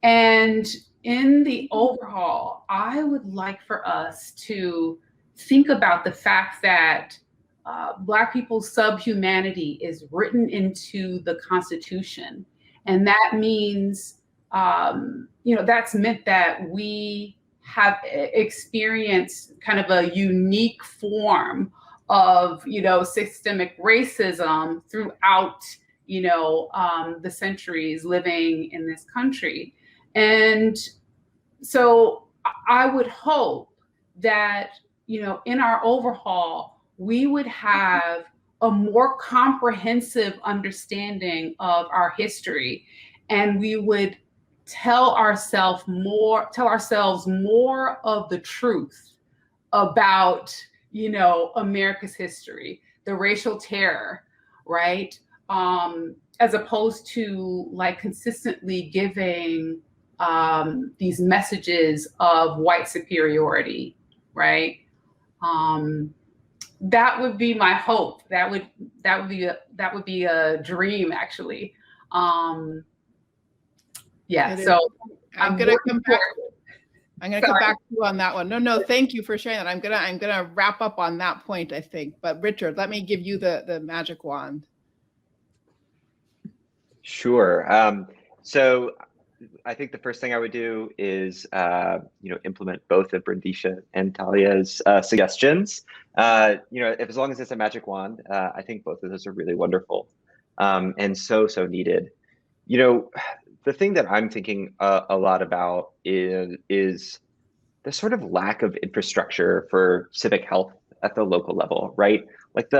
And in the overhaul, I would like for us to think about the fact that Black people's subhumanity is written into the Constitution. And that means, that's meant that we have experienced kind of a unique form of, systemic racism throughout, the centuries living in this country. And so I would hope that, in our overhaul, we would have a more comprehensive understanding of our history, and we would tell ourselves more of the truth about, you know, America's history, the racial terror, right? As opposed to like consistently giving these messages of white superiority, right? That would be my hope. That would be a dream, actually. Yeah. So I'm gonna come back. I'm going to come back to you on that one. No, thank you for sharing that. I'm gonna wrap up on that point, I think. But Richard, let me give you the magic wand. Sure. So I think the first thing I would do is, implement both of Brendesha and Talia's suggestions. As long as it's a magic wand, I think both of those are really wonderful and so needed. The thing that I'm thinking a lot about is the sort of lack of infrastructure for civic health at the local level, right? Like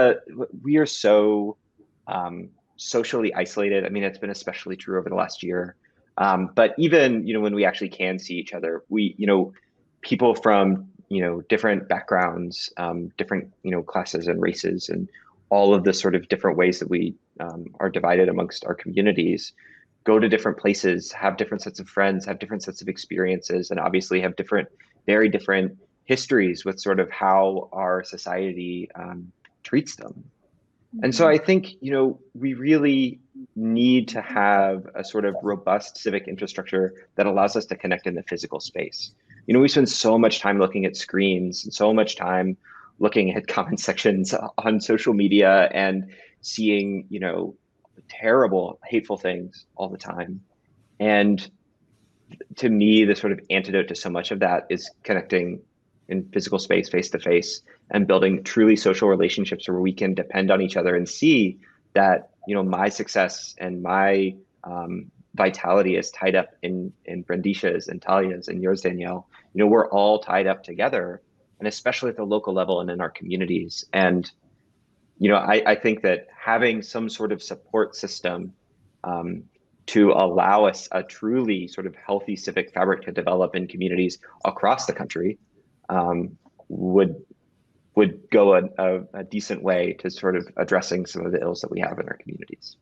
we are so socially isolated. I mean, it's been especially true over the last year. But even, when we actually can see each other, people from, different backgrounds, different, classes and races, and all of the sort of different ways that we are divided amongst our communities, go to different places, have different sets of friends, have different sets of experiences, and obviously have very different histories with sort of how our society treats them. And so I think, we really need to have a sort of robust civic infrastructure that allows us to connect in the physical space. We spend so much time looking at screens and so much time looking at comment sections on social media and seeing, terrible, hateful things all the time. And to me, the sort of antidote to so much of that is connecting in physical space, face to face, and building truly social relationships where we can depend on each other and see that, my success and my vitality is tied up in Brendesha's and Talia's and yours, Danielle. We're all tied up together, and especially at the local level and in our communities. And, I think that having some sort of support system to allow us a truly sort of healthy civic fabric to develop in communities across the country would go a decent way to sort of addressing some of the ills that we have in our communities.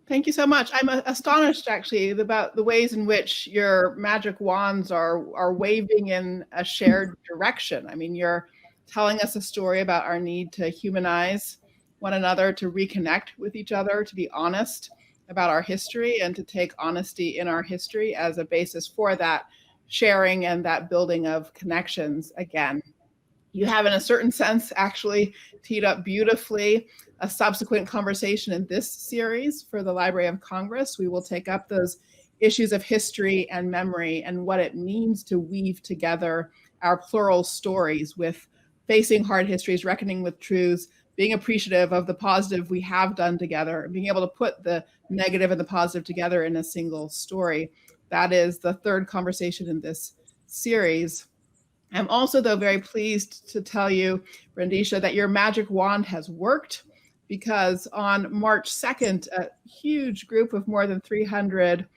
Thank you so much. I'm astonished, actually, about the ways in which your magic wands are waving in a shared direction. I mean, you're telling us a story about our need to humanize one another, to reconnect with each other, to be honest about our history, and to take honesty in our history as a basis for that sharing and that building of connections again. You have, in a certain sense, actually teed up beautifully a subsequent conversation in this series for the Library of Congress. We will take up those issues of history and memory and what it means to weave together our plural stories with facing hard histories, reckoning with truths, being appreciative of the positive we have done together, being able to put the negative and the positive together in a single story. That is the third conversation in this series. I'm also, though, very pleased to tell you, Brendesha, that your magic wand has worked, because on March 2nd, a huge group of more than 300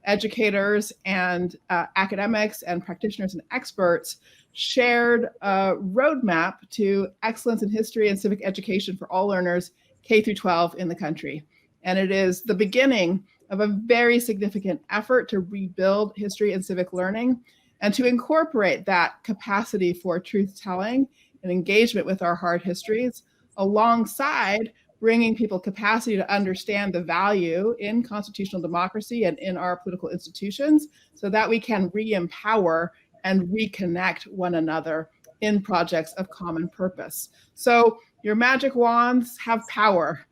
educators and academics and practitioners and experts shared a roadmap to excellence in history and civic education for all learners K through 12 in the country. And it is the beginning of a very significant effort to rebuild history and civic learning, and to incorporate that capacity for truth-telling and engagement with our hard histories, alongside bringing people capacity to understand the value in constitutional democracy and in our political institutions, so that we can re-empower and reconnect one another in projects of common purpose. So your magic wands have power,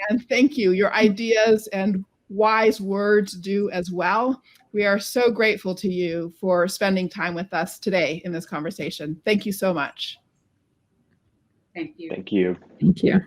and thank you. Your ideas and wise words do as well. We are so grateful to you for spending time with us today in this conversation. Thank you so much. Thank you. Thank you. Thank you.